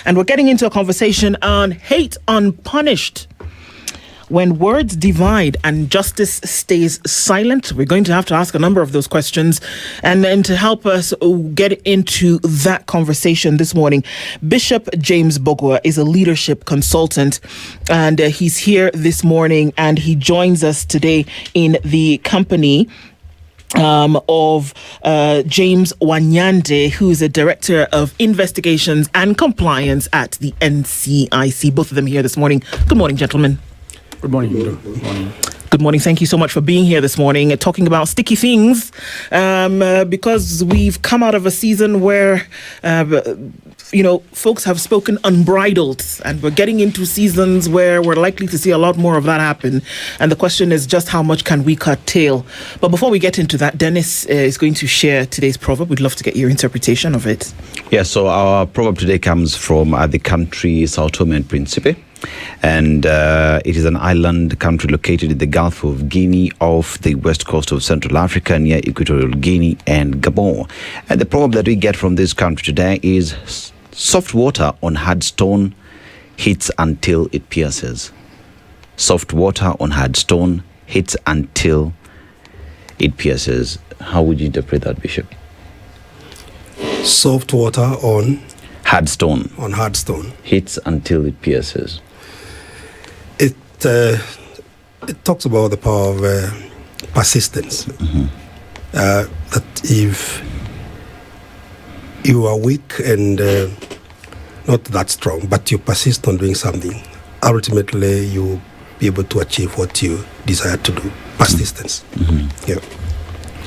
And we're getting into a conversation on hate unpunished. When words divide and justice stays silent, we're going to have to ask a number of those questions. And then to help us get into that conversation this morning, Bishop James Mbugua is a leadership consultant, and he's here this morning, and he joins us today in the company of James Wanyande, who is a director of investigations and compliance at the NCIC. Both of them here this morning. Good morning, gentlemen. Good morning. Good morning. Good morning. Thank you so much for being here this morning and talking about sticky things, because we've come out of a season where, folks have spoken unbridled, and we're getting into seasons where we're likely to see a lot more of that happen. And the question is just how much can we curtail? But before we get into that, Dennis is going to share today's proverb. We'd love to get your interpretation of it. Yeah, so our proverb today comes from the country Sao Tome and Principe. And it is an island country located in the Gulf of Guinea off the west coast of Central Africa near Equatorial Guinea and Gabon. And the proverb that we get from this country today is soft water on hard stone hits until it pierces. Soft water on hard stone hits until it pierces. How would you interpret that, Bishop? Soft water on hard stone. On hard stone. Hits until it pierces. It talks about the power of persistence. Mm-hmm. That if you are weak and not that strong, but you persist on doing something, ultimately you'll be able to achieve what you desire to do. Persistence. Mm-hmm. Yeah.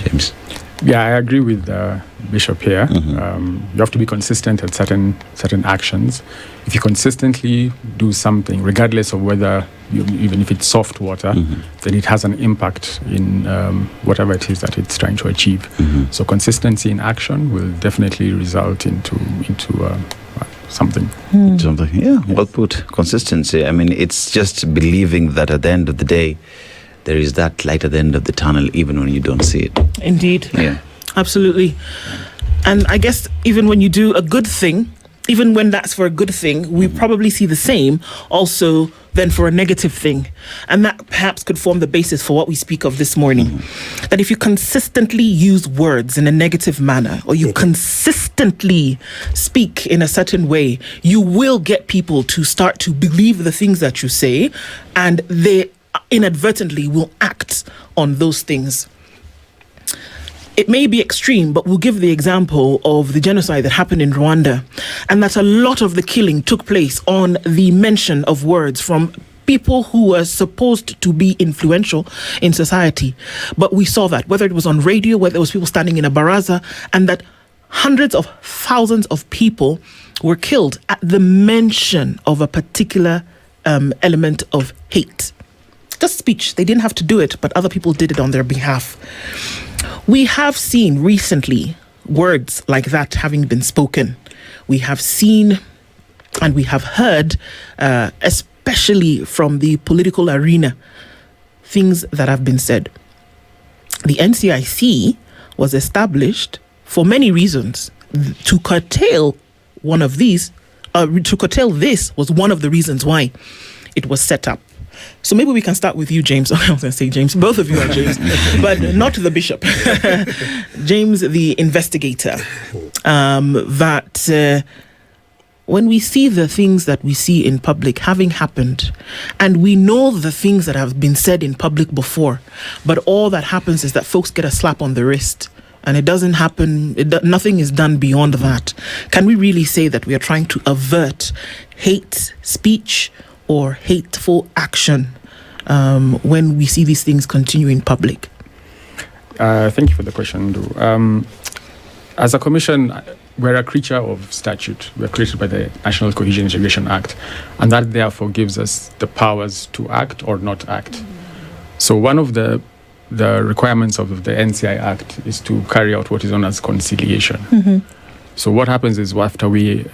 James? Yeah, I agree with Bishop here. Mm-hmm. You have to be consistent at certain actions. If you consistently do something, regardless of whether, even if it's soft water, mm-hmm. then it has an impact in whatever it is that it's trying to achieve. Mm-hmm. So consistency in action will definitely result into something. Something, yeah, well put. Consistency. I mean, it's just believing that at the end of the day, there is that light at the end of the tunnel, even when you don't see it. Indeed. Yeah. Absolutely. And I guess even when you do a good thing, even when that's for a good thing, we probably see the same also then for a negative thing. And that perhaps could form the basis for what we speak of this morning. Mm-hmm. That if you consistently use words in a negative manner, or you consistently speak in a certain way, you will get people to start to believe the things that you say, and they inadvertently will act on those things. It may be extreme, but we'll give the example of the genocide that happened in Rwanda, and that a lot of the killing took place on the mention of words from people who were supposed to be influential in society. But we saw that, whether it was on radio, whether it was people standing in a baraza, and that hundreds of thousands of people were killed at the mention of a particular element of hate. Just speech. They didn't have to do it, but other people did it on their behalf. We have seen recently words like that having been spoken. We have seen and we have heard, especially from the political arena, things that have been said. The NCIC was established for many reasons. To curtail one of these, to curtail this was one of the reasons why it was set up. So maybe we can start with you, James. I was going to say James. Both of you are James, but not the bishop. James, the investigator. When we see the things that we see in public having happened, and we know the things that have been said in public before, but all that happens is that folks get a slap on the wrist, and it doesn't happen, nothing is done beyond that. Can we really say that we are trying to avert hate speech or hateful action when we see these things continue in public? Thank you for the question, Ndu. As a commission, we're a creature of statute. We're created by the National Cohesion Integration Act, and that therefore gives us the powers to act or not act. So one of the requirements of the NCI Act is to carry out what is known as conciliation. Mm-hmm. So what happens is after we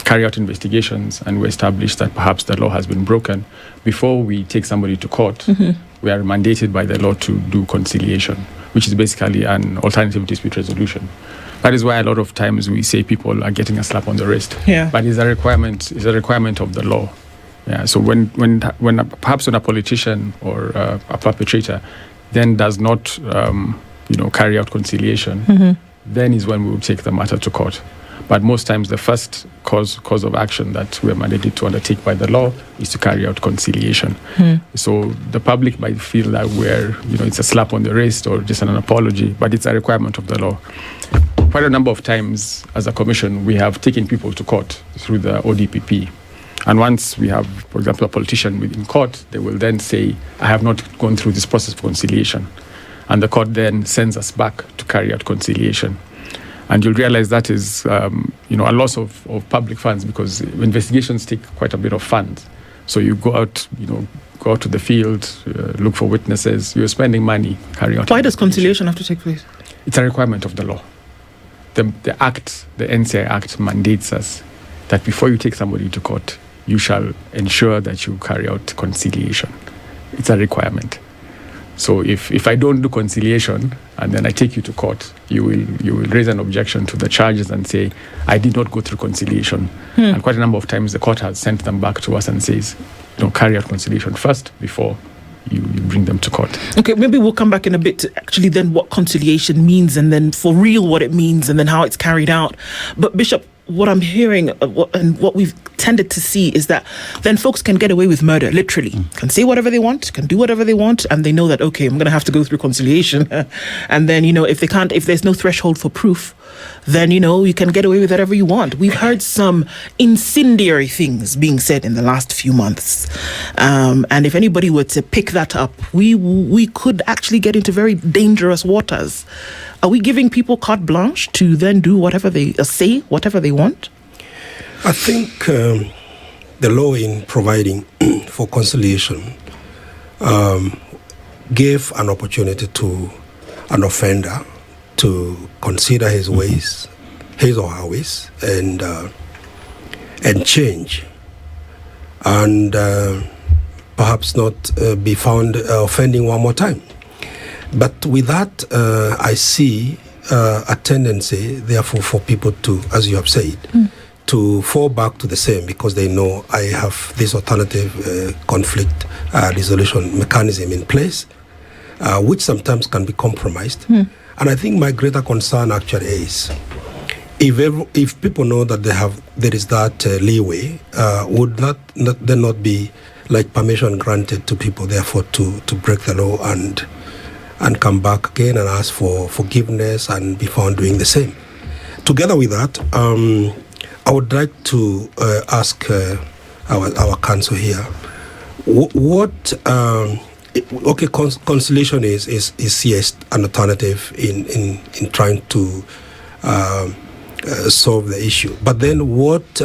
carry out investigations and we establish that perhaps the law has been broken, before we take somebody to court, we are mandated by the law to do conciliation, which is basically an alternative dispute resolution. That is why a lot of times we say people are getting a slap on the wrist. Yeah. But it's a requirement. It's a requirement of the law. Yeah. So when perhaps when a politician or a perpetrator then does not carry out conciliation, then is when we will take the matter to court. But most times the first cause of action that we are mandated to undertake by the law is to carry out conciliation. So the public might feel that it's a slap on the wrist or just an apology, but it's a requirement of the law. Quite a number of times as a commission, we have taken people to court through the ODPP. And once we have, for example, a politician in court, they will then say, I have not gone through this process of conciliation. And the court then sends us back to carry out conciliation. And you'll realize that is, a loss of public funds, because investigations take quite a bit of funds. So you go out to the field, look for witnesses. You're spending money carrying out. Why does conciliation have to take place? It's a requirement of the law. The Act, the NCIC Act, mandates us that before you take somebody to court, you shall ensure that you carry out conciliation. It's a requirement. So if I don't do conciliation and then I take you to court, you will raise an objection to the charges and say, I did not go through conciliation. And quite a number of times the court has sent them back to us and says, carry out conciliation first before you bring them to court. Okay, maybe we'll come back in a bit to actually then what conciliation means, and then for real what it means, and then how it's carried out. But Bishop, what I'm hearing and what we've tended to see is that then folks can get away with murder, literally. Can say whatever they want, can do whatever they want, and they know that, okay, I'm going to have to go through conciliation. And then, if there's no threshold for proof, then, you can get away with whatever you want. We've heard some incendiary things being said in the last few months. And if anybody were to pick that up, we could actually get into very dangerous waters. Are we giving people carte blanche to then do whatever they say, whatever they want? I think the law in providing for conciliation gave an opportunity to an offender to consider his ways, his or her ways, and change, and perhaps not be found offending one more time. But with that, I see a tendency, therefore, for people to, as you have said, to fall back to the same, because they know I have this alternative conflict resolution mechanism in place, which sometimes can be compromised. And I think my greater concern actually is, if people know that there is that leeway, would there not be like permission granted to people, therefore, to break the law and come back again and ask for forgiveness and be found doing the same? Together with that, I would like to ask our counsel here, conciliation is yes an alternative in trying to solve the issue. But then what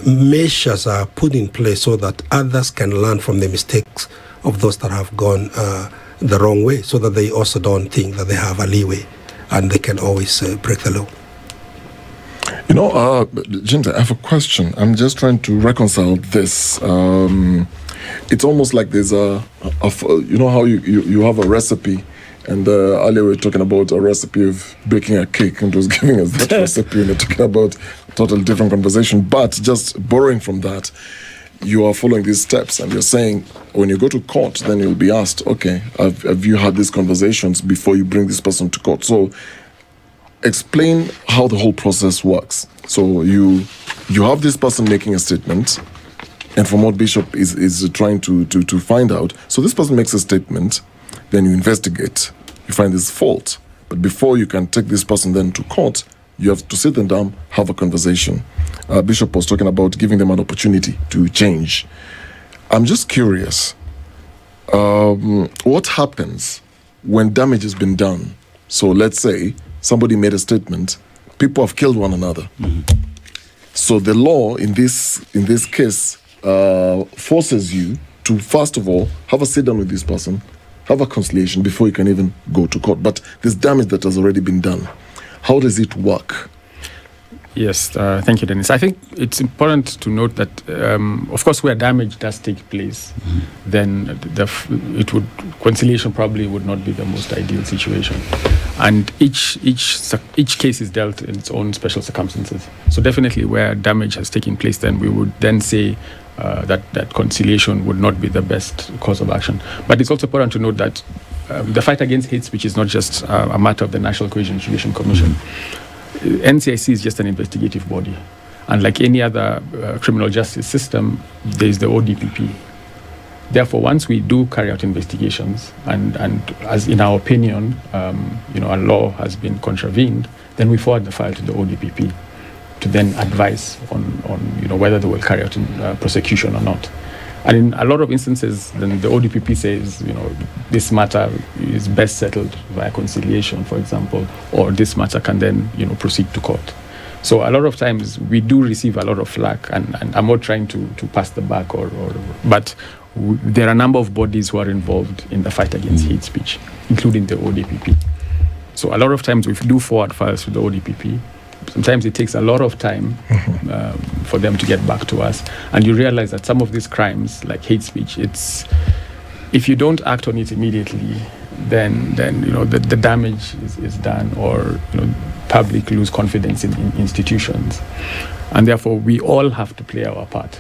measures are put in place so that others can learn from the mistakes of those that have gone the wrong way, so that they also don't think that they have a leeway and they can always break the law? James, I have a question. I'm just trying to reconcile this. It's almost like there's how you have a recipe, and earlier we were talking about a recipe of baking a cake, and was giving us that recipe, and you're talking about a totally different conversation. But just borrowing from that, you are following these steps, and you're saying when you go to court, then you'll be asked, okay, have you had these conversations before you bring this person to court? So explain how the whole process works. So you have this person making a statement, and from what Bishop is trying to find out. So this person makes a statement, then you investigate, you find this fault. But before you can take this person then to court, you have to sit them down, have a conversation. Bishop was talking about giving them an opportunity to change. I'm just curious, what happens when damage has been done? So let's say somebody made a statement, people have killed one another. So the law in this case forces you to, first of all, have a sit down with this person, have a conciliation before you can even go to court. But there's damage that has already been done. How does it work? Yes, thank you, Dennis. I think it's important to note that, of course, where damage does take place, then conciliation probably would not be the most ideal situation, and each case is dealt in its own special circumstances. So definitely, where damage has taken place, then we would then say that conciliation would not be the best course of action. But it's also important to note that the fight against hate speech is not just a matter of the National Cohesion and Integration Commission. NCIC is just an investigative body. And like any other criminal justice system, there is the ODPP. Therefore, once we do carry out investigations, and as in our opinion, a law has been contravened, then we forward the file to the ODPP to then advise on whether they will carry out prosecution or not. And in a lot of instances, then the ODPP says, this matter is best settled via conciliation, for example, or this matter can then, proceed to court. So a lot of times we do receive a lot of flack, and I'm not trying to pass the buck, but there are a number of bodies who are involved in the fight against hate speech, including the ODPP. So a lot of times we do forward files to the ODPP. Sometimes it takes a lot of time for them to get back to us, and you realize that some of these crimes, like hate speech, if you don't act on it immediately, then the damage is done, or public lose confidence in institutions, and therefore we all have to play our part.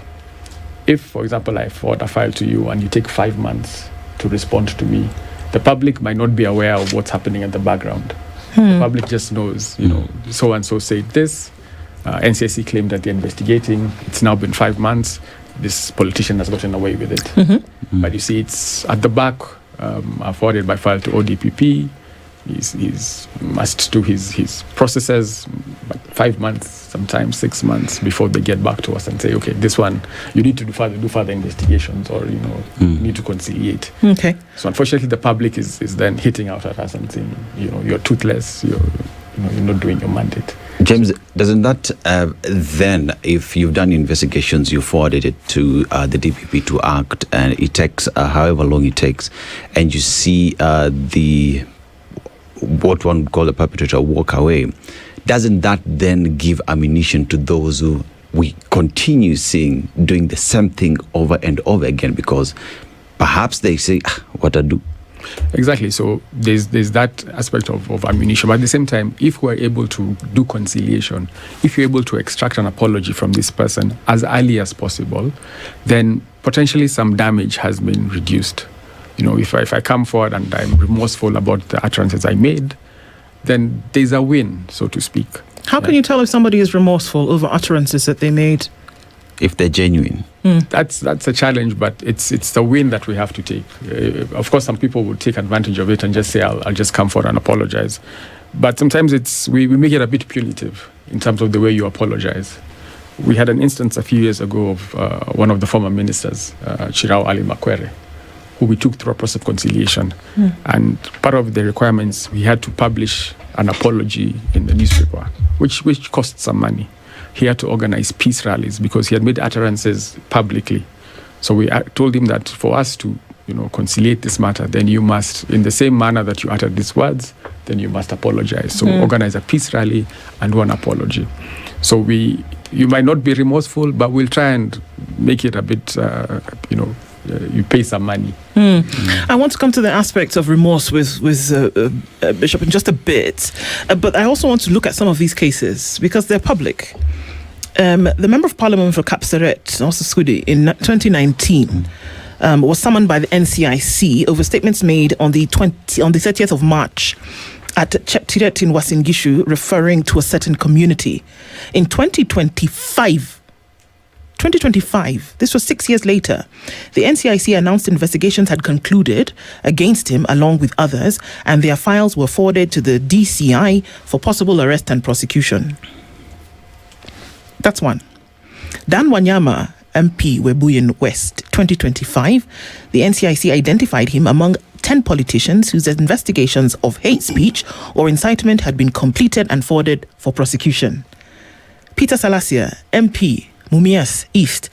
If, for example, I forward a file to you and you take 5 months to respond to me, the public might not be aware of what's happening in the background. The public just knows, so and so said this. NCIC claimed that they're investigating. It's now been 5 months. This politician has gotten away with it. But you see, it's at the back. I forwarded my file to ODPP. He's must do his processes. 5 months, sometimes 6 months before they get back to us and say, okay, this one you need to do further investigations, or you need to conciliate. Okay. So unfortunately, the public is then hitting out at us and saying, you're toothless. You're not doing your mandate. James, doesn't that then, if you've done investigations, you forwarded it to the DPP to act, and it takes however long it takes, and you see what one would call the perpetrator walk away, doesn't that then give ammunition to those who we continue seeing doing the same thing over and over again, because perhaps they say, what I do? Exactly. So there's that aspect of ammunition. But at the same time, if we're able to do conciliation, if you're able to extract an apology from this person as early as possible, then potentially some damage has been reduced. If I come forward and I'm remorseful about the utterances I made, then there's a win, so to speak. How can you tell if somebody is remorseful over utterances that they made? If they're genuine. That's a challenge, but it's the win that we have to take. Of course, some people will take advantage of it and just say, I'll just come forward and apologize. But sometimes we make it a bit punitive in terms of the way you apologize. We had an instance a few years ago of one of the former ministers, Chirao Ali Makori, who we took through a process of conciliation. And part of the requirements, we had to publish an apology in the newspaper, which cost some money. He had to organize peace rallies because he had made utterances publicly. So we told him that for us to conciliate this matter, then you must, in the same manner that you uttered these words, then you must apologize. So organize a peace rally and do an apology. So you might not be remorseful, but we'll try and make it a bit, you pay some money. I want to come to the aspects of remorse with Bishop in just a bit, but I also want to look at some of these cases because they're public. The Member of Parliament for Kapseret, Osasudi, in 2019 was summoned by the NCIC over statements made on the 30th of March at Cheptiret in Wasingishu, referring to a certain community. In 2025, this was 6 years later, the NCIC announced investigations had concluded against him along with others, and their files were forwarded to the DCI for possible arrest and prosecution. That's one. Dan Wanyama, MP, Webuye West, 2025, the NCIC identified him among 10 politicians whose investigations of hate speech or incitement had been completed and forwarded for prosecution. Peter Salasia, MP, Mumias East,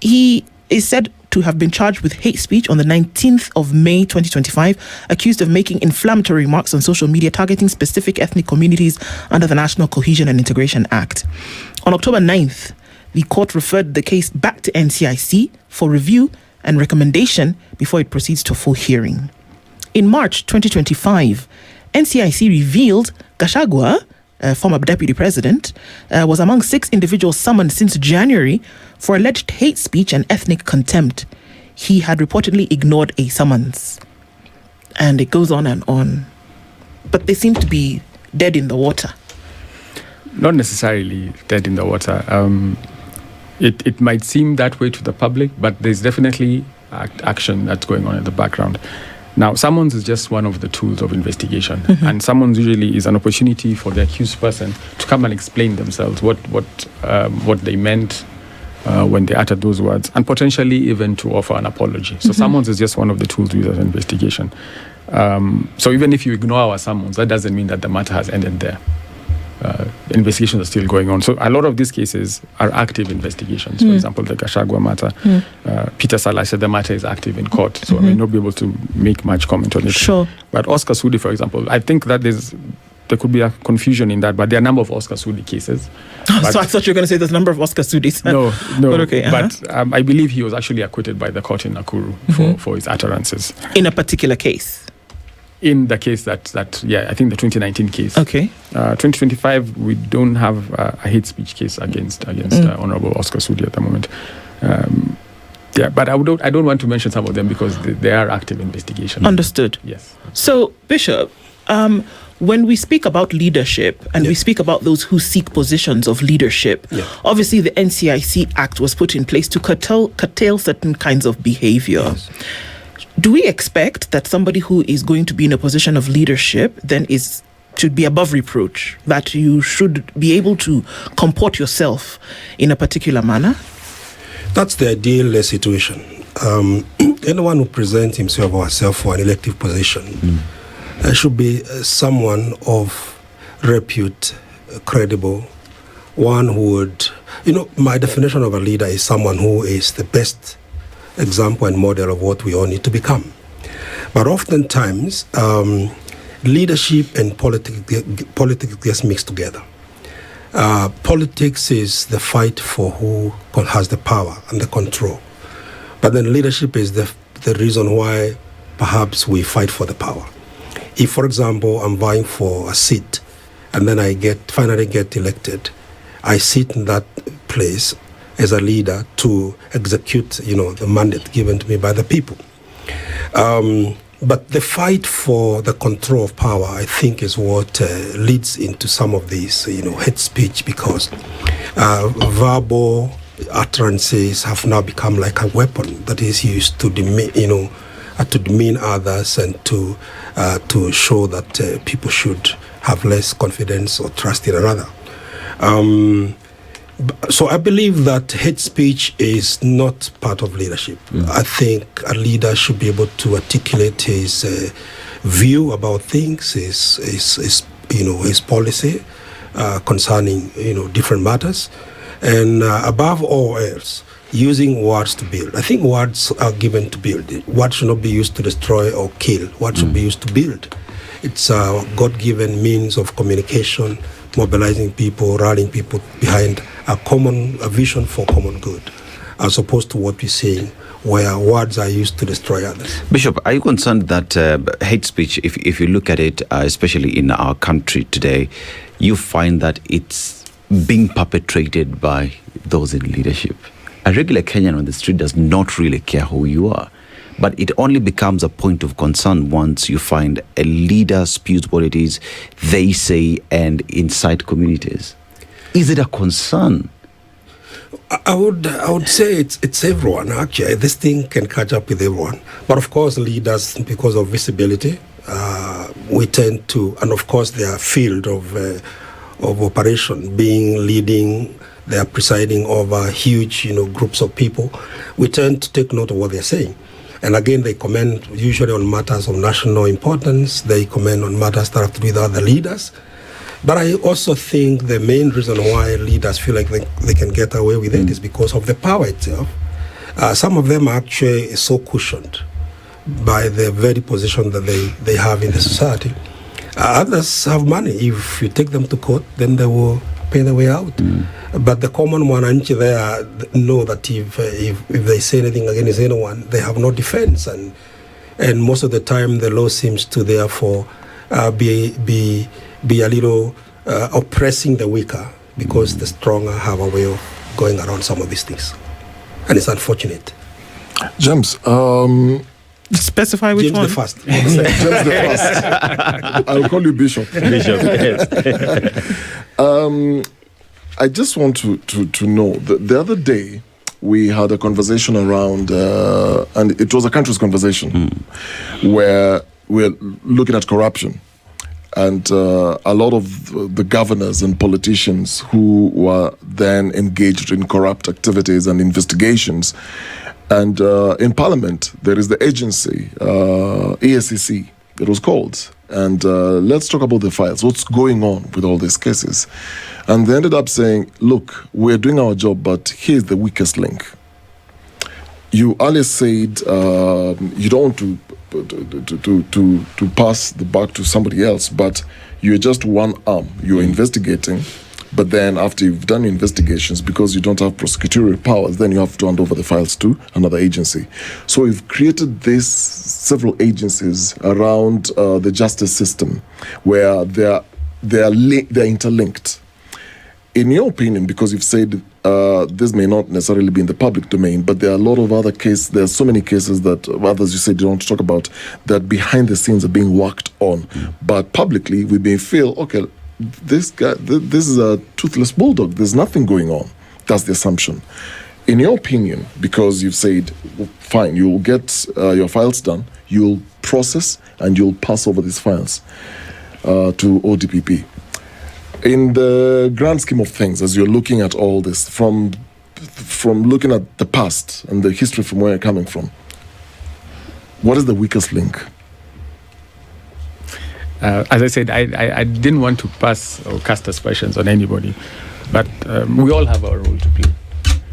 he is said to to have been charged with hate speech on the 19th of May 2025, accused of making inflammatory remarks on social media targeting specific ethnic communities under the National Cohesion and Integration Act. On October 9th, the court referred the case back to NCIC for review and recommendation before it proceeds to a full hearing. In March 2025, NCIC revealed Gachagua, former deputy president, was among 6 individuals summoned since January for alleged hate speech and ethnic contempt. He had reportedly ignored a summons. And it goes on and on. But they seem to be dead in the water. Not necessarily dead in the water. It might seem that way to the public, but there's definitely action that's going on in the background. Now, summons is just one of the tools of investigation, and summons usually is an opportunity for the accused person to come and explain themselves, what they meant when they uttered those words, and potentially even to offer an apology. So summons is just one of the tools used as investigation. So even if you ignore our summons, that doesn't mean that the matter has ended there. Investigations are still going on. So a lot of these cases are active investigations. For example, the Gachagua matter. Peter Salah said the matter is active in court, so I may not be able to make much comment on it. Sure. But Oscar Sudi, for example, I think that there could be a confusion in that, but there are a number of Oscar Sudi cases. So I thought you were going to say there's a number of Oscar Sudis. No. But okay, But I believe he was actually acquitted by the court in Nakuru for his utterances. In a particular case? In the case that I think the 2019 case. Okay. 2025, we don't have a hate speech case against Honorable Oscar Sudi at the moment. But I don't want to mention some of them because they are active investigations. Understood. Yes. So, Bishop, when we speak about leadership and we speak about those who seek positions of leadership, obviously the NCIC Act was put in place to curtail certain kinds of behavior. Yes. Do we expect that somebody who is going to be in a position of leadership then should be above reproach, that you should be able to comport yourself in a particular manner? That's the ideal situation. Anyone who presents himself or herself for an elective position should be someone of repute, credible, one who would, my definition of a leader is someone who is the best example and model of what we all need to become. But oftentimes, leadership and politics gets mixed together. Politics is the fight for who has the power and the control. But then leadership is the reason why perhaps we fight for the power. If, for example, I'm vying for a seat and then I finally get elected, I sit in that place as a leader to execute, the mandate given to me by the people. But the fight for the control of power, I think, is what leads into some of these, hate speech, because verbal utterances have now become like a weapon that is used to demean others and to show that people should have less confidence or trust in another. So I believe that hate speech is not part of leadership. I think a leader should be able to articulate his view about things, his policy concerning different matters, and above all else, using words to build. I think words are given to build. Words should not be used to destroy or kill. Words should be used to build. It's a God-given means of communication, mobilizing people, rallying people behind a vision for common good, as opposed to what we're seeing, where words are used to destroy others. Bishop, are you concerned that hate speech, if you look at it, especially in our country today, you find that it's being perpetrated by those in leadership? A regular Kenyan on the street does not really care who you are. But it only becomes a point of concern once you find a leader spews what it is they say and incite communities. Is it a concern? I would say it's everyone, actually. This thing can catch up with everyone. But of course, leaders, because of visibility, we tend to, and of course their field of operation, leading, they are presiding over huge, groups of people, we tend to take note of what they're saying. And again, they comment usually on matters of national importance. They comment on matters that have to do with other leaders. But I also think the main reason why leaders feel like they can get away with it is because of the power itself. Some of them are actually so cushioned by the very position that they have in the society. Others have money. If you take them to court, then they will pay their way out. But the common mwananchi there know that if they say anything against anyone, they have no defense, and most of the time the law seems to therefore be a little oppressing the weaker, because the stronger have a way of going around some of these things, and it's unfortunate. James, Specify which James one. the First. James the First. I'll call you Bishop. Bishop, yes. I just want to know, the other day we had a conversation around, and it was a country's conversation, where we're looking at corruption. And a lot of the governors and politicians who were then engaged in corrupt activities and investigations. And in Parliament, there is the agency, ESCC, it was called. And let's talk about the files. What's going on with all these cases? And they ended up saying, look, we're doing our job, but here's the weakest link. You earlier said you don't want to pass the buck to somebody else, but you're just one arm. You're investigating, but then after you've done your investigations, because you don't have prosecutorial powers, then you have to hand over the files to another agency. So we've created these several agencies around the justice system where they're interlinked. In your opinion, because you've said this may not necessarily be in the public domain, but there are a lot of other cases, there are so many cases that others you said you don't want to talk about, that behind the scenes are being worked on. But publicly, we may feel, okay, this guy, this is a toothless bulldog, there's nothing going on. That's the assumption. In your opinion, because you've said, fine, you'll get your files done, you'll process and you'll pass over these files to ODPP. In the grand scheme of things, as you're looking at all this, from looking at the past and the history from where you're coming from, what is the weakest link? As I said, I didn't want to pass or cast aspersions on anybody, but we all have our role to play.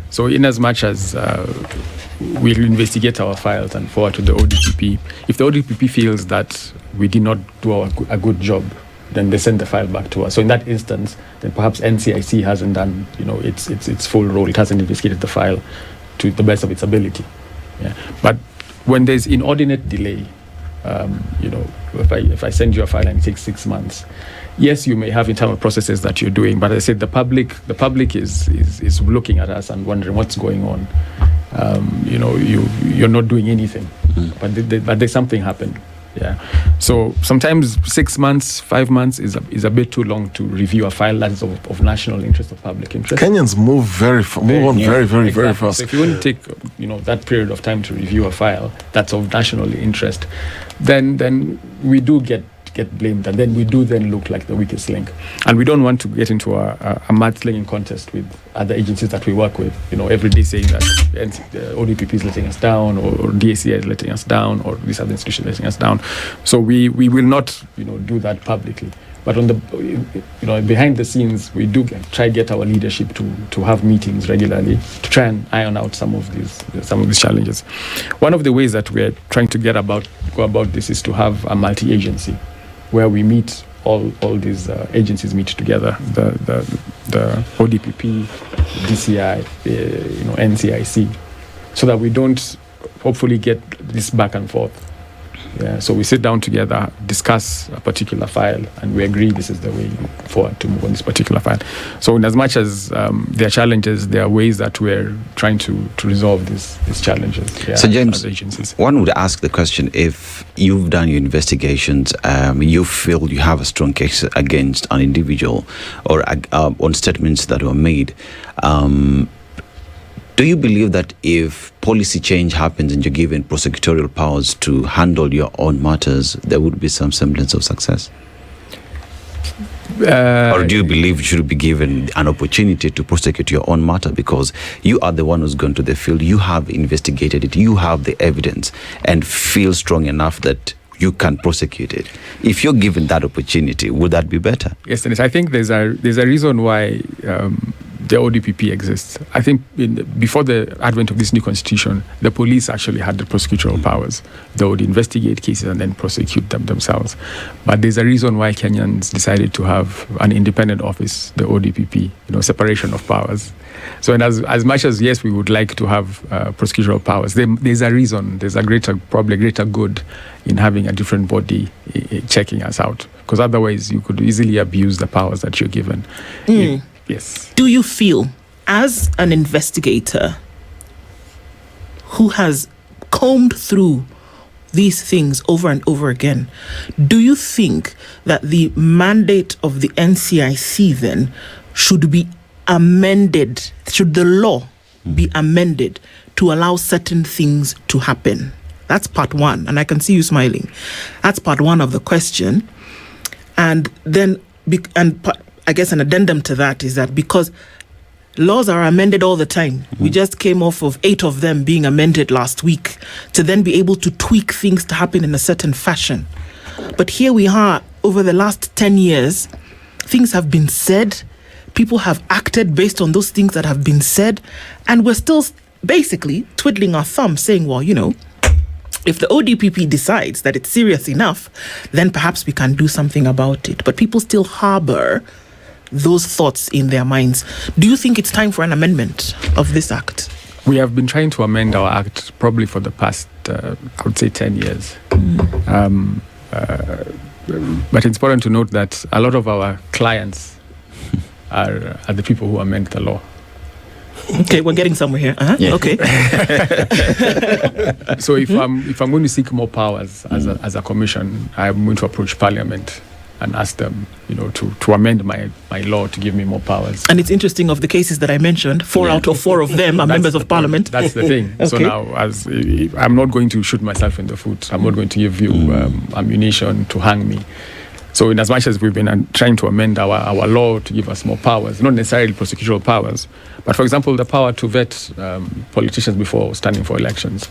So in as much as we'll investigate our files and forward to the ODPP, if the ODPP feels that we did not do a good job, then they send the file back to us. So in that instance, then perhaps NCIC hasn't done, its full role. It hasn't investigated the file to the best of its ability. Yeah. But when there's inordinate delay, if I send you a file and it takes 6 months, yes, you may have internal processes that you're doing, but as I said, the public is looking at us and wondering what's going on. You're not doing anything, but there's something happened. Yeah. So sometimes 6 months, 5 months is a bit too long to review a file that is of national interest, of public interest. Kenyans move very fast. So if you want to take that period of time to review a file that's of national interest, then we do get blamed, and then we do then look like the weakest link. And we don't want to get into a mudslinging contest with other agencies that we work with, every day saying that the ODPP is letting us down, or DACI is letting us down, or this other institution is letting us down. So we will not do that publicly. But on the behind the scenes, we do try to get our leadership to have meetings regularly to try and iron out some of these challenges. One of the ways that we're trying to go about this is to have a multi-agency, where we meet all these agencies meet together, the ODPP, DCI, NCIC, so that we don't hopefully get this back and forth. Yeah, so we sit down together, discuss a particular file, and we agree this is the way forward to move on this particular file. So in as much as there are challenges, there are ways that we're trying to resolve these challenges. Yeah, so James, as agencies. One would ask the question, if you've done your investigations, you feel you have a strong case against an individual or on statements that were made, do you believe that if policy change happens and you're given prosecutorial powers to handle your own matters, there would be some semblance of success? Or do you believe you should be given an opportunity to prosecute your own matter, because you are the one who's gone to the field, you have investigated it, you have the evidence, and feel strong enough that you can prosecute it? If you're given that opportunity, would that be better? Yes, Dennis, I think there's a reason why the ODPP exists. I think before the advent of this new constitution, the police actually had the prosecutorial powers. They would investigate cases and then prosecute them themselves. But there's a reason why Kenyans decided to have an independent office, the ODPP, separation of powers. So, and as much as, yes, we would like to have prosecutorial powers, there's a reason, there's probably a greater good in having a different body checking us out. Because otherwise, you could easily abuse the powers that you're given. Yes. Do you feel, as an investigator who has combed through these things over and over again, do you think that the mandate of the NCIC then should be amended? Should the law be amended to allow certain things to happen? That's part one, and I can see you smiling. That's part one of the question. And then, I guess an addendum to that is that because laws are amended all the time, we just came off of 8 of them being amended last week to then be able to tweak things to happen in a certain fashion. But here we are, over the last 10 years, things have been said, people have acted based on those things that have been said, and we're still basically twiddling our thumbs saying, well, if the ODPP decides that it's serious enough, then perhaps we can do something about it. But people still harbor those thoughts in their minds. Do you think it's time for an amendment of this act? We have been trying to amend our act probably for the past, I would say, 10 years. But it's important to note that a lot of our clients are the people who amend the law. Okay, we're getting somewhere here. Yeah. Okay. So if I'm going to seek more powers as a commission, I'm going to approach Parliament and ask them, to amend my law to give me more powers. And it's interesting, of the cases that I mentioned, 4 out of 4 of them are members of Parliament. That's the thing. Okay. So now, I'm not going to shoot myself in the foot. I'm not going to give you ammunition to hang me. So in as much as we've been trying to amend our law to give us more powers, not necessarily prosecutorial powers, but for example, the power to vet politicians before standing for elections.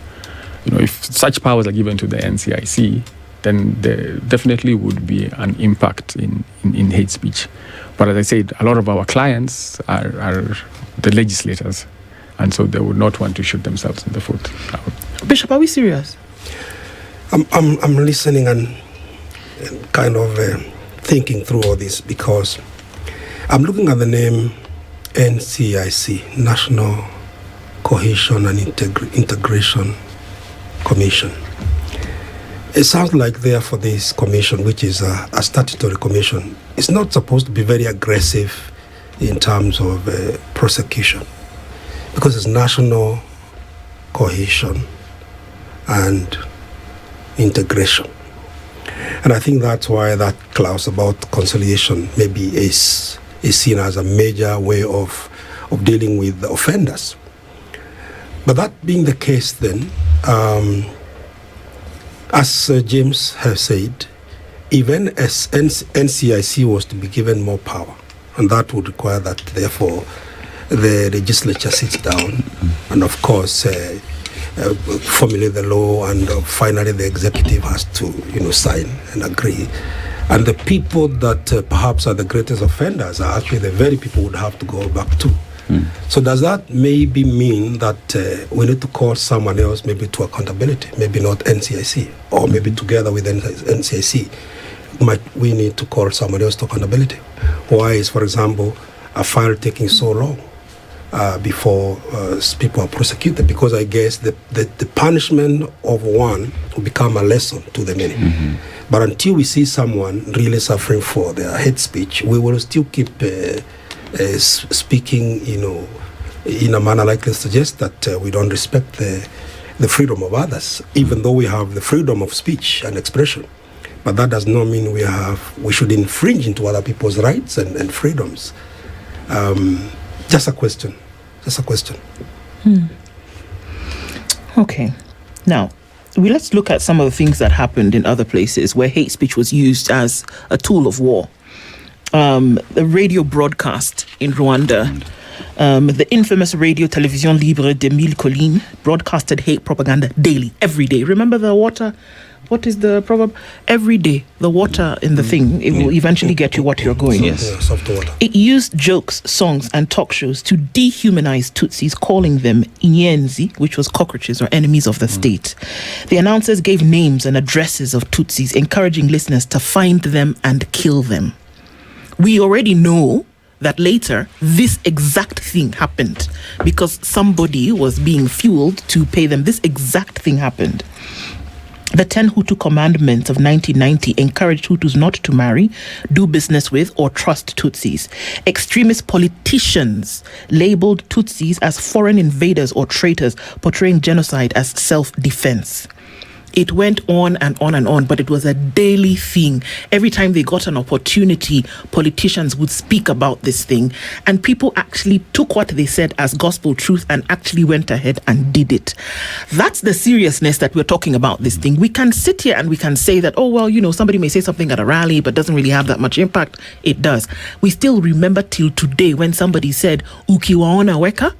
If such powers are given to the NCIC, then there definitely would be an impact in hate speech. But as I said, a lot of our clients are the legislators, and so they would not want to shoot themselves in the foot. Bishop, are we serious? I'm listening and kind of thinking through all this, because I'm looking at the name NCIC, National Cohesion and Integration Commission. It sounds like therefore this commission, which is a statutory commission, is not supposed to be very aggressive in terms of prosecution, because it's national cohesion and integration. And I think that's why that clause about conciliation maybe is seen as a major way of dealing with the offenders. But that being the case then, as James has said, even as NCIC was to be given more power, and that would require that therefore the legislature sits down and of course formulate the law, and finally the executive has to sign and agree. And the people that perhaps are the greatest offenders are actually the very people who would have to go back to. So does that maybe mean that we need to call someone else maybe to accountability, maybe not NCIC, or maybe together with NCIC, we need to call someone else to accountability? Why is, for example, a file taking so long before people are prosecuted? Because I guess the punishment of one will become a lesson to the many. But until we see someone really suffering for their hate speech, we will still keep speaking, in a manner like this suggests that we don't respect the freedom of others, even though we have the freedom of speech and expression. But that does not mean we should infringe into other people's rights and freedoms. Just a question. Okay. Now, let's look at some of the things that happened in other places where hate speech was used as a tool of war. The radio broadcast in Rwanda, the infamous Radio Télévision Libre de Mille Collines broadcasted hate propaganda daily, every day. Remember the water what is the proverb? Every day, the water in the thing, it will eventually get you what you're going. Yes. Soft water. It used jokes, songs, and talk shows to dehumanize Tutsis, calling them Inyenzi, which was cockroaches or enemies of the state. The announcers gave names and addresses of Tutsis, encouraging listeners to find them and kill them. We already know that later this exact thing happened because somebody was being fueled to pay them. This exact thing happened. The 10 Hutu commandments of 1990 encouraged Hutus not to marry, do business with, or trust Tutsis. Extremist politicians labeled Tutsis as foreign invaders or traitors, portraying genocide as self-defense. It went on and on and on, but it was a daily thing. Every time they got an opportunity, politicians would speak about this thing, and people actually took what they said as gospel truth and actually went ahead and did it. That's the seriousness that we're talking about this thing. We can sit here and we can say that, oh, well, you know, somebody may say something at a rally, but doesn't really have that much impact. It does. We still remember till today when somebody said, Ukiwaona weka?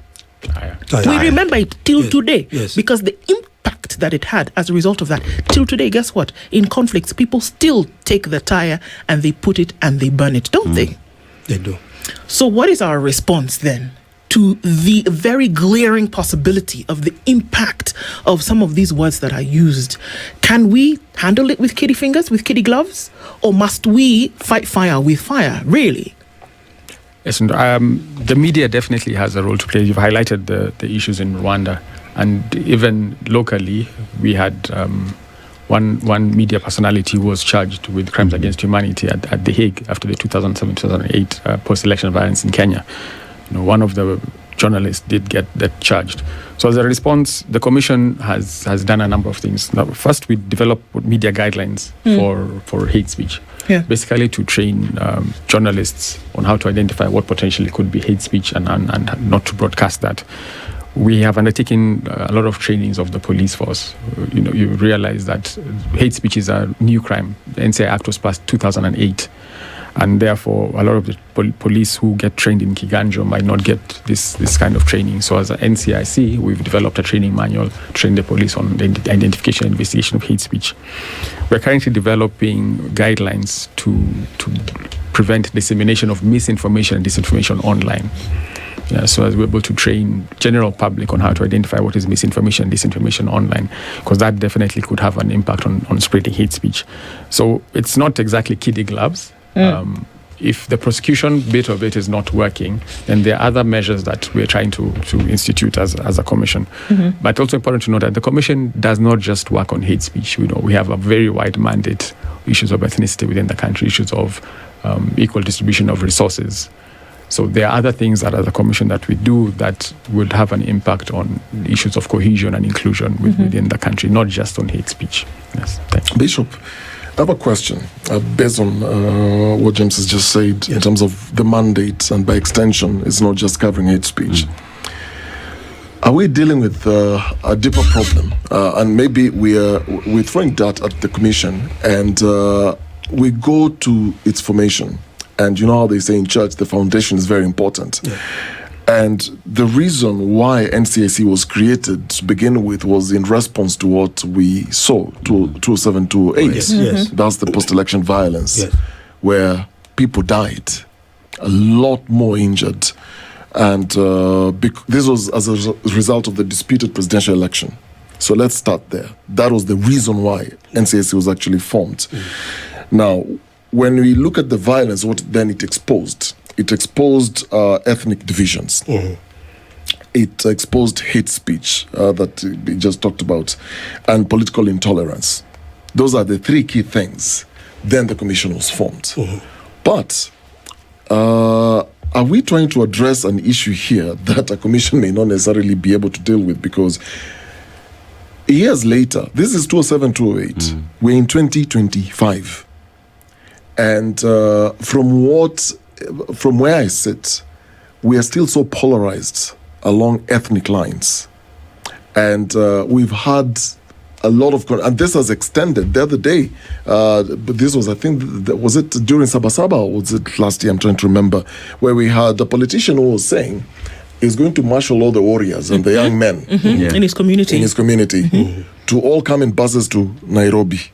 We remember it till today because the impact that it had as a result of that, till today, guess what? In conflicts, people still take the tire and they put it and they burn it, don't they? They do. So what is our response then to the very glaring possibility of the impact of some of these words that are used? Can we handle it with kiddie fingers, with kiddie gloves? Or must we fight fire with fire, really? Yes, and, the media definitely has a role to play. You've highlighted the issues in Rwanda, and even locally, we had one media personality who was charged with crimes against humanity at The Hague after the 2007-2008 post-election violence in Kenya. You know, one of the journalists did get that charged. So as a response, the Commission has done a number of things. Now, first, we developed media guidelines for hate speech. Yeah. Basically to train journalists on how to identify what potentially could be hate speech and not to broadcast that. We have undertaken a lot of trainings of the police force. You know, you realize that hate speech is a new crime. The NCIC Act was passed 2008. And therefore, a lot of the police who get trained in Kiganjo might not get this kind of training. So as an NCIC, we've developed a training manual to train the police on the identification and investigation of hate speech. We're currently developing guidelines to prevent dissemination of misinformation and disinformation online. Yeah, so as we're able to train general public on how to identify what is misinformation and disinformation online, because that definitely could have an impact on spreading hate speech. So it's not exactly kiddie gloves. If the prosecution bit of it is not working, then there are other measures that we're trying to institute as a commission. But also important to note that the commission does not just work on hate speech. You know, we have a very wide mandate, issues of ethnicity within the country, issues of equal distribution of resources. So there are other things that as a commission that we do that would have an impact on issues of cohesion and inclusion within the country, not just on hate speech. Yes, thank you. Bishop, I have a question based on what James has just said in terms of the mandate, and by extension, it's not just covering hate speech. Are we dealing with a deeper problem? And maybe we're throwing dirt at the commission, and we go to its formation. And you know how they say in church, the foundation is very important. Yeah. And the reason why NCIC was created to begin with was in response to what we saw, 2007, 2008. Yes. That's the post-election violence, where people died, a lot more injured. And this was as a result of the disputed presidential election. So let's start there. That was the reason why NCIC was actually formed. Now, when we look at the violence, what then it exposed? It exposed ethnic divisions. It exposed hate speech that we just talked about, and political intolerance. Those are the three key things. Then the commission was formed. But are we trying to address an issue here that a commission may not necessarily be able to deal with? Because years later, this is 2007, 2008, we're in 2025. And from where I sit, we are still so polarized along ethnic lines. And we've had a lot of, and this has extended the other day. But this was, I think, was it during Sabasaba or was it last year? I'm trying to remember, where we had a politician who was saying he's going to marshal all the warriors and the young men in his community. To all come in buses to Nairobi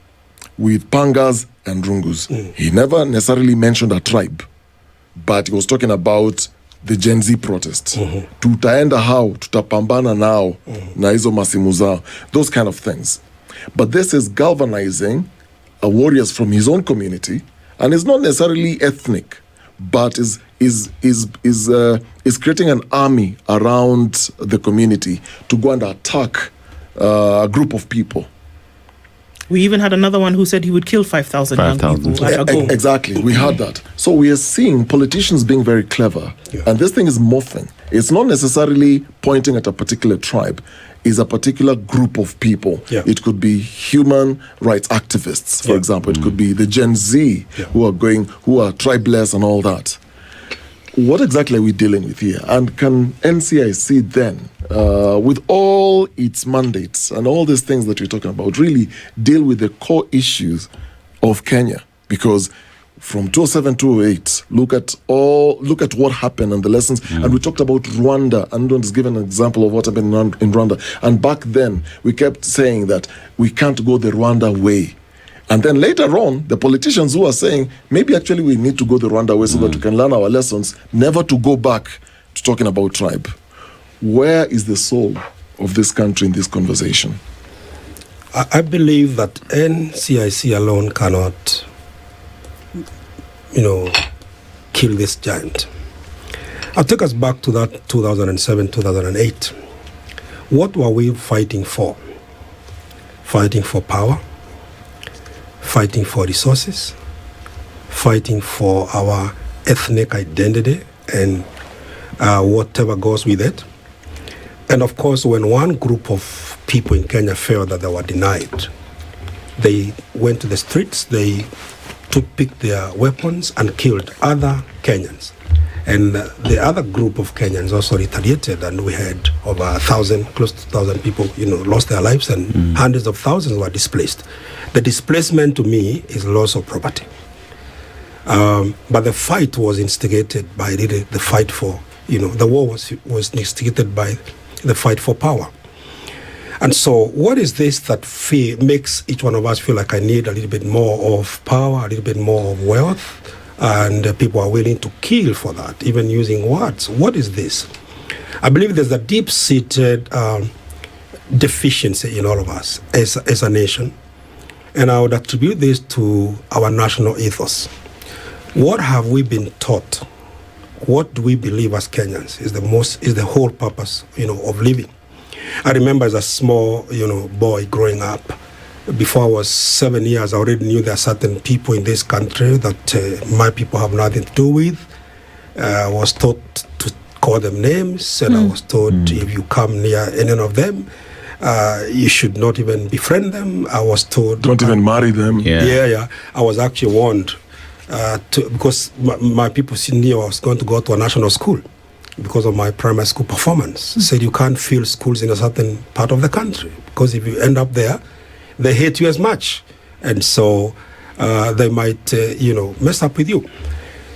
with Pangas and Rungus. He never necessarily mentioned a tribe, but he was talking about the Gen Z protest. Tutaenda how, tutapambana now, na hizo masimu zao, those kind of things. But this is galvanizing warriors from his own community, and it's not necessarily ethnic, but is creating an army around the community to go and attack a group of people. We even had another one who said he would kill 5,000 young people at a go. Exactly, we had that. So we are seeing politicians being very clever, and this thing is morphing. It's not necessarily pointing at a particular tribe. It's a particular group of people. It could be human rights activists, for example. It could be the Gen Z who are tribeless and all that. What exactly are we dealing with here? And can NCIC then, with all its mandates and all these things that you're talking about, really deal with the core issues of Kenya? Because from 2007 to 2008, look at what happened and the lessons. And we talked about Rwanda. Andon has given an example of what happened in Rwanda. And back then, we kept saying that we can't go the Rwanda way. And then later on, the politicians who are saying, maybe actually we need to go the Rwanda way so that we can learn our lessons, never to go back to talking about tribe. Where is the soul of this country in this conversation? I believe that NCIC alone cannot, kill this giant. I'll take us back to that 2007, 2008. What were we fighting for? Fighting for power, fighting for resources, fighting for our ethnic identity and whatever goes with it. And of course, when one group of people in Kenya felt that they were denied, they went to the streets, they picked their weapons and killed other Kenyans. And the other group of Kenyans also retaliated, and we had over 1,000, close to 1,000 people, lost their lives, and hundreds of thousands were displaced. The displacement to me is loss of property. But the fight was instigated by really the fight for, the war was instigated by the fight for power. And so what is this that makes each one of us feel like I need a little bit more of power, a little bit more of wealth, and people are willing to kill for that, even using words? What is this? I believe there's a deep-seated deficiency in all of us as a nation, and I would attribute this to our national ethos. What have we been taught? What do we believe as Kenyans is the whole purpose, of living? I remember as a small, boy growing up, before I was 7 years, I already knew there are certain people in this country that my people have nothing to do with. I was taught to call them names, and I was told if you come near any of them, you should not even befriend them. I was told... Don't even marry them. Yeah. I was actually warned because my people knew I was going to go to a national school because of my primary school performance. Said you can't fill schools in a certain part of the country because if you end up there, they hate you as much. And so they might, mess up with you.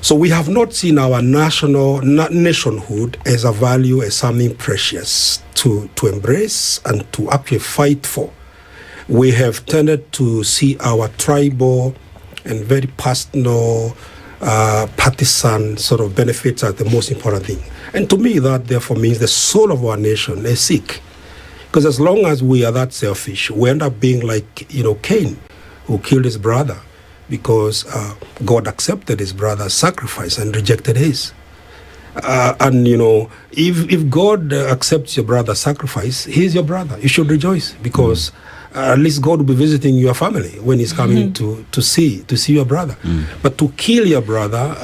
So we have not seen our nationhood as a value, as something precious to embrace and to actually fight for. We have tended to see our tribal and very personal, partisan sort of benefits as the most important thing. And to me, that therefore means the soul of our nation is sick. Because as long as we are that selfish, we end up being like, Cain, who killed his brother because God accepted his brother's sacrifice and rejected his. And if God accepts your brother's sacrifice, he's your brother. You should rejoice because at least God will be visiting your family when he's coming to see your brother. But to kill your brother,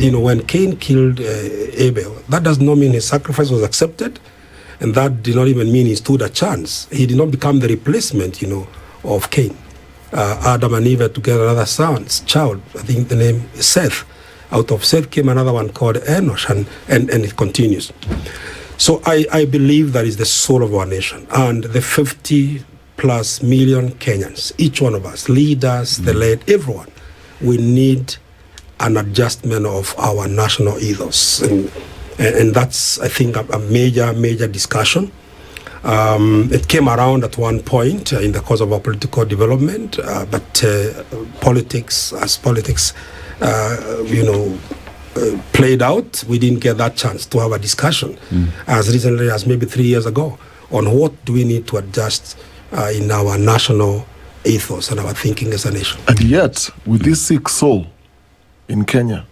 when Cain killed Abel, that does not mean his sacrifice was accepted. And that did not even mean he stood a chance. He did not become the replacement, of Cain. Adam and Eve had together another child. I think the name is Seth. Out of Seth came another one called Enosh, and it continues. So I believe that is the soul of our nation. And the 50+ million Kenyans, each one of us, leaders, the led, everyone, we need an adjustment of our national ethos. And that's, I think, a major discussion. It came around at one point in the course of our political development, but politics, played out, we didn't get that chance to have a discussion as recently as maybe 3 years ago on what do we need to adjust in our national ethos and our thinking as a nation. And yet, with this sick soul in Kenya,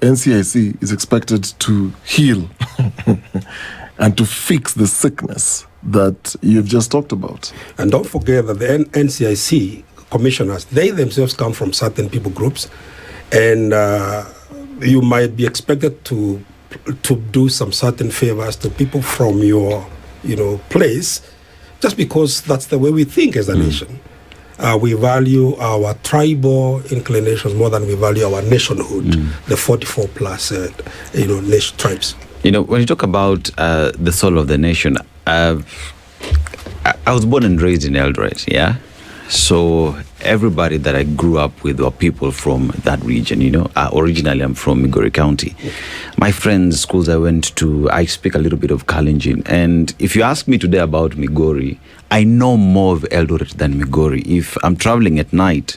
NCIC is expected to heal and to fix the sickness that you've just talked about. And don't forget that the NCIC commissioners, they themselves come from certain people groups, and you might be expected to do some certain favors to people from your place, just because that's the way we think as a nation. We value our tribal inclinations more than we value our nationhood, the 44 plus nation tribes. When you talk about the soul of the nation, I was born and raised in Eldoret, yeah? So everybody that I grew up with were people from that region, Originally, I'm from Makori County. My friends, schools I went to, I speak a little bit of Kalenjin. And if you ask me today about Makori, I know more of Eldoret than Makori. If I'm traveling at night,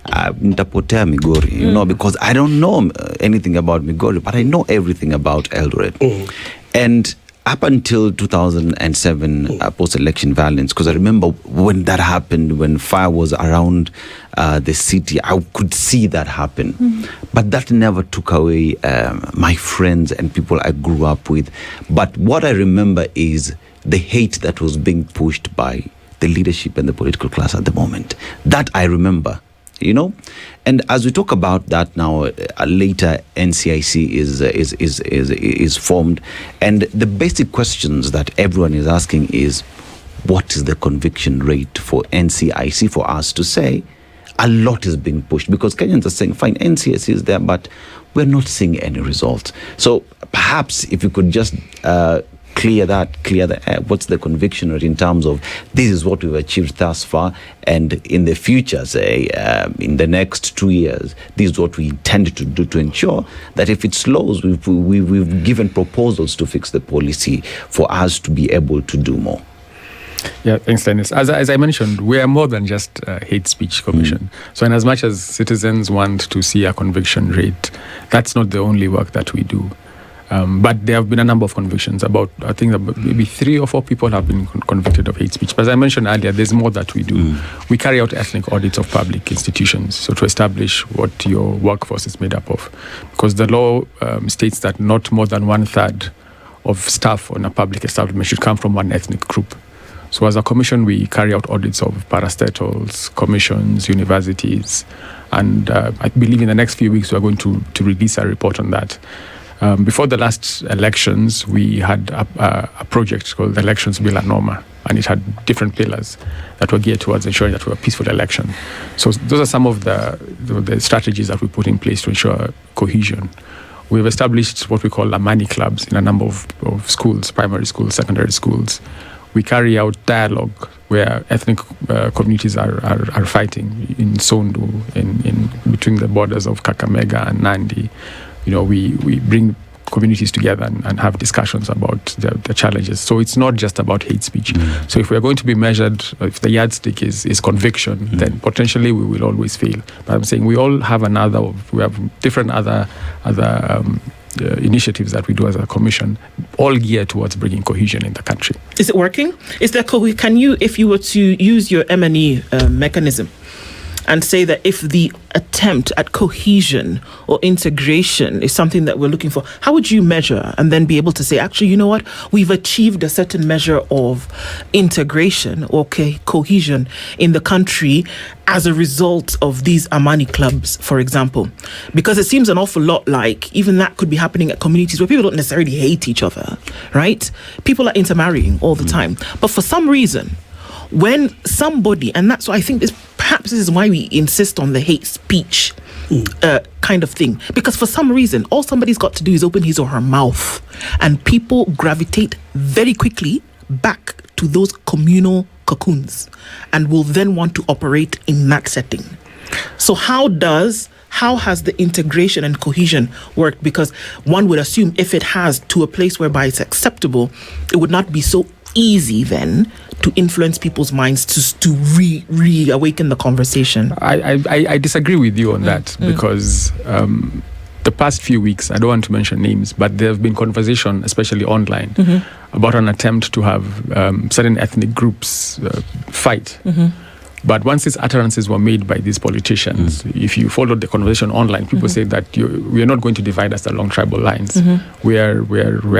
nitapotea Makori, because I don't know anything about Makori, but I know everything about Eldoret. And up until 2007, post-election violence, because I remember when that happened, when fire was around the city, I could see that happen. But that never took away my friends and people I grew up with. But what I remember is the hate that was being pushed by the leadership and the political class at the moment. That I remember. And as we talk about that now, later NCIC is formed, and the basic questions that everyone is asking is, what is the conviction rate for NCIC for us to say a lot is being pushed? Because Kenyans are saying, fine, NCIC is there, but we're not seeing any results. So perhaps if you could just clear the air. What's the conviction rate in terms of this is what we've achieved thus far, and in the future, say, in the next 2 years, this is what we intend to do to ensure that if it slows, we've given proposals to fix the policy for us to be able to do more. Yeah, thanks, Dennis. As I mentioned, we are more than just a hate speech commission. So in as much as citizens want to see a conviction rate, that's not the only work that we do. But there have been a number of convictions. I think maybe 3 or 4 people have been convicted of hate speech. But as I mentioned earlier, there's more that we do. We carry out ethnic audits of public institutions, so to establish what your workforce is made up of. Because the law states that not more than 1/3 of staff on a public establishment should come from one ethnic group. So as a commission, we carry out audits of parastatals, commissions, universities, and I believe in the next few weeks we're going to release a report on that. Before the last elections, we had a project called the Elections Bill and Norma, and it had different pillars that were geared towards ensuring that we were a peaceful election. So those are some of the strategies that we put in place to ensure cohesion. We've established what we call Amani clubs in a number of schools, primary schools, secondary schools. We carry out dialogue where ethnic communities are fighting in Sondu, in between the borders of Kakamega and Nandi. We bring communities together and have discussions about the challenges. So it's not just about hate speech. So if we're going to be measured, if the yardstick is conviction, then potentially we will always fail. But I'm saying we all have we have different other initiatives that we do as a commission, all geared towards bringing cohesion in the country. Is it working? Is there can you, if you were to use your M&E mechanism, and say that if the attempt at cohesion or integration is something that we're looking for, how would you measure and then be able to say, actually, you know what, we've achieved a certain measure of integration or cohesion in the country as a result of these Amani clubs, for example? Because it seems an awful lot like even that could be happening at communities where people don't necessarily hate each other, right? People are intermarrying all the time. But for some reason, when somebody, and that's why I think perhaps this is why we insist on the hate speech kind of thing, because for some reason all somebody's got to do is open his or her mouth and people gravitate very quickly back to those communal cocoons and will then want to operate in that setting. So how has the integration and cohesion worked? Because one would assume if it has to a place whereby it's acceptable, it would not be so easy then to influence people's minds to reawaken the conversation? I disagree with you on that because the past few weeks, I don't want to mention names, but there have been conversation, especially online, about an attempt to have certain ethnic groups fight. But once these utterances were made by these politicians, if you followed the conversation online, people say that we are not going to divide us along tribal lines. We are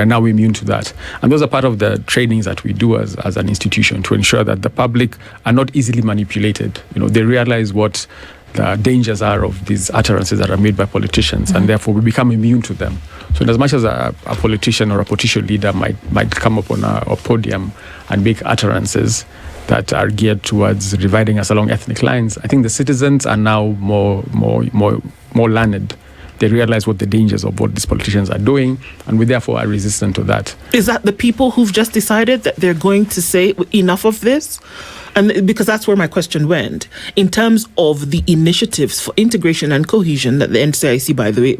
now immune to that. And those are part of the trainings that we do as an institution to ensure that the public are not easily manipulated. They realize what the dangers are of these utterances that are made by politicians, and therefore we become immune to them. So in as much as a politician or a political leader might come up on a podium and make utterances that are geared towards dividing us along ethnic lines, I think the citizens are now more learned. They realize what the dangers of what these politicians are doing, and we therefore are resistant to that. Is that the people who've just decided that they're going to say enough of this? And because that's where my question went. In terms of the initiatives for integration and cohesion that the NCIC, by the way,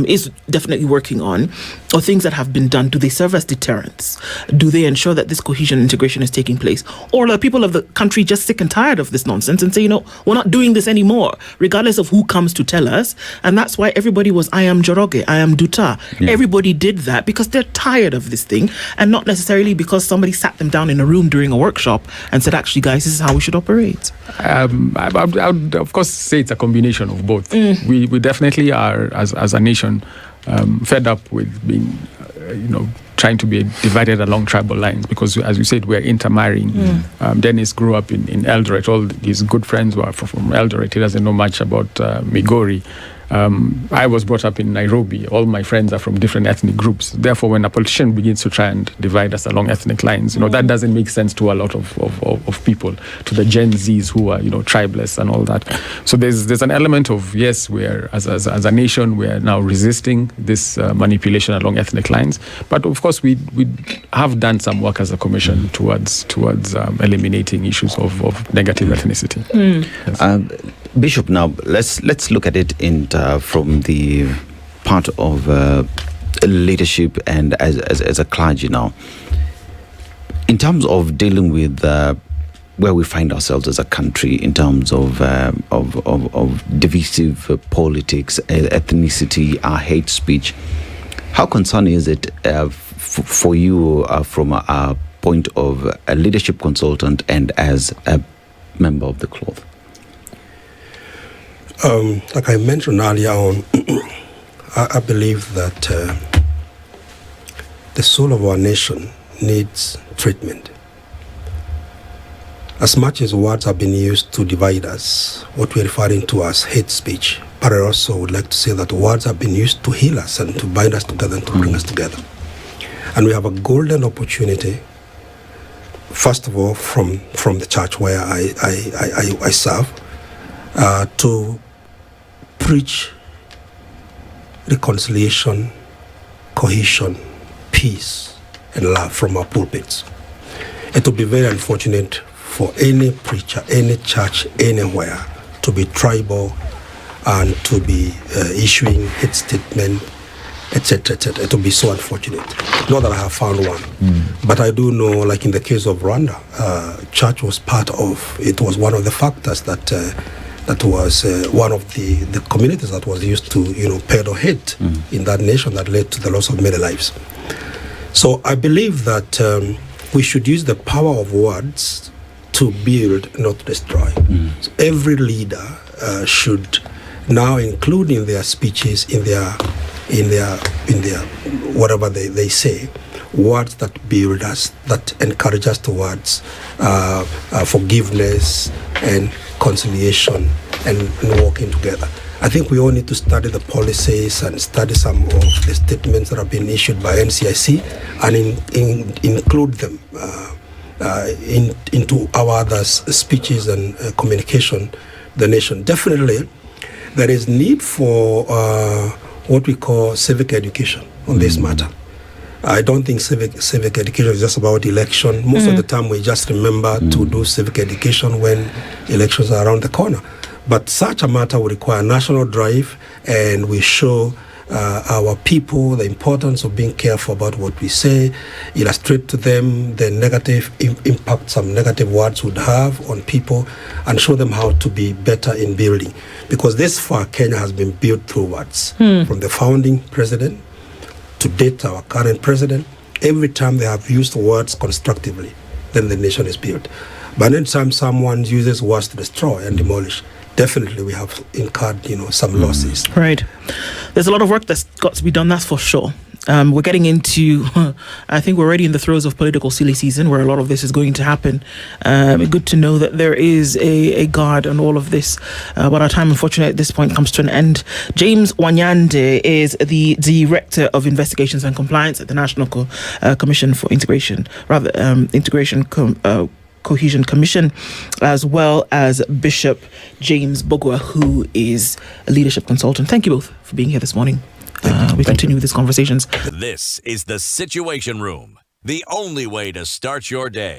is definitely working on, or things that have been done, do they serve as deterrents? Do they ensure that this cohesion integration is taking place? Or are people of the country just sick and tired of this nonsense and say, we're not doing this anymore, regardless of who comes to tell us? And that's why everybody was, I am Joroge, I am Duta. Yeah. Everybody did that because they're tired of this thing, and not necessarily because somebody sat them down in a room during a workshop and said, actually, guys, this is how we should operate. I would of course say it's a combination of both. We definitely are, as a nation, fed up with being, trying to be divided along tribal lines, because, as you said, we're intermarrying. Dennis grew up in Eldoret. All his good friends were from Eldoret. He doesn't know much about Makori. I was brought up in Nairobi. All my friends are from different ethnic groups. Therefore, when a politician begins to try and divide us along ethnic lines, that doesn't make sense to a lot of people, to the Gen Zs who are, tribeless and all that. So there's an element of, yes, we're as a nation, we're now resisting this manipulation along ethnic lines. But of course, we have done some work as a commission towards eliminating issues of negative ethnicity. Yes. Bishop, now let's look at it from the part of leadership and as a clergy now. In terms of dealing with where we find ourselves as a country in terms of divisive politics, ethnicity, hate speech, how concerning is it for you from a point of a leadership consultant and as a member of the cloth? Like I mentioned earlier on, I believe that the soul of our nation needs treatment. As much as words have been used to divide us, what we're referring to as hate speech, but I also would like to say that words have been used to heal us and to bind us together and to bring us together. And we have a golden opportunity, first of all, from the church where I serve, to preach reconciliation, cohesion, peace, and love from our pulpits. It would be very unfortunate for any preacher, any church, anywhere to be tribal and to be issuing hate statement, etc., etc. It would be so unfortunate. Not that I have found one, but I do know, like in the case of Rwanda, church was part of. It was one of the factors that was one of the communities that was used to, peddle hate in that nation that led to the loss of many lives. So I believe that we should use the power of words to build, not to destroy. So every leader should now include in their speeches, in their whatever they say, words that build us, that encourage us towards forgiveness and conciliation and working together. I think we all need to study the policies and study some of the statements that have been issued by NCIC and include them into our other speeches and communication, the nation. Definitely, there is need for what we call civic education on this matter. I don't think civic education is just about election. Most of the time we just remember to do civic education when elections are around the corner. But such a matter will require national drive, and we show our people the importance of being careful about what we say, illustrate to them the negative impact some negative words would have on people, and show them how to be better in building. Because this far, Kenya has been built through words. From the founding president to date, our current president, every time they have used words constructively, then the nation is built. But anytime someone uses words to destroy and demolish, definitely we have incurred, some losses. Right. There's a lot of work that's got to be done, that's for sure. We're getting into, I think we're already in the throes of political silly season where a lot of this is going to happen. Good to know that there is a guard on all of this. But our time, unfortunately, at this point comes to an end. James Wanyande is the Director of Investigations and Compliance at the National Commission for Cohesion Commission, as well as Bishop James Mbugua, who is a leadership consultant. Thank you both for being here this morning. We continue with these conversations. This is the Situation Room, the only way to start your day.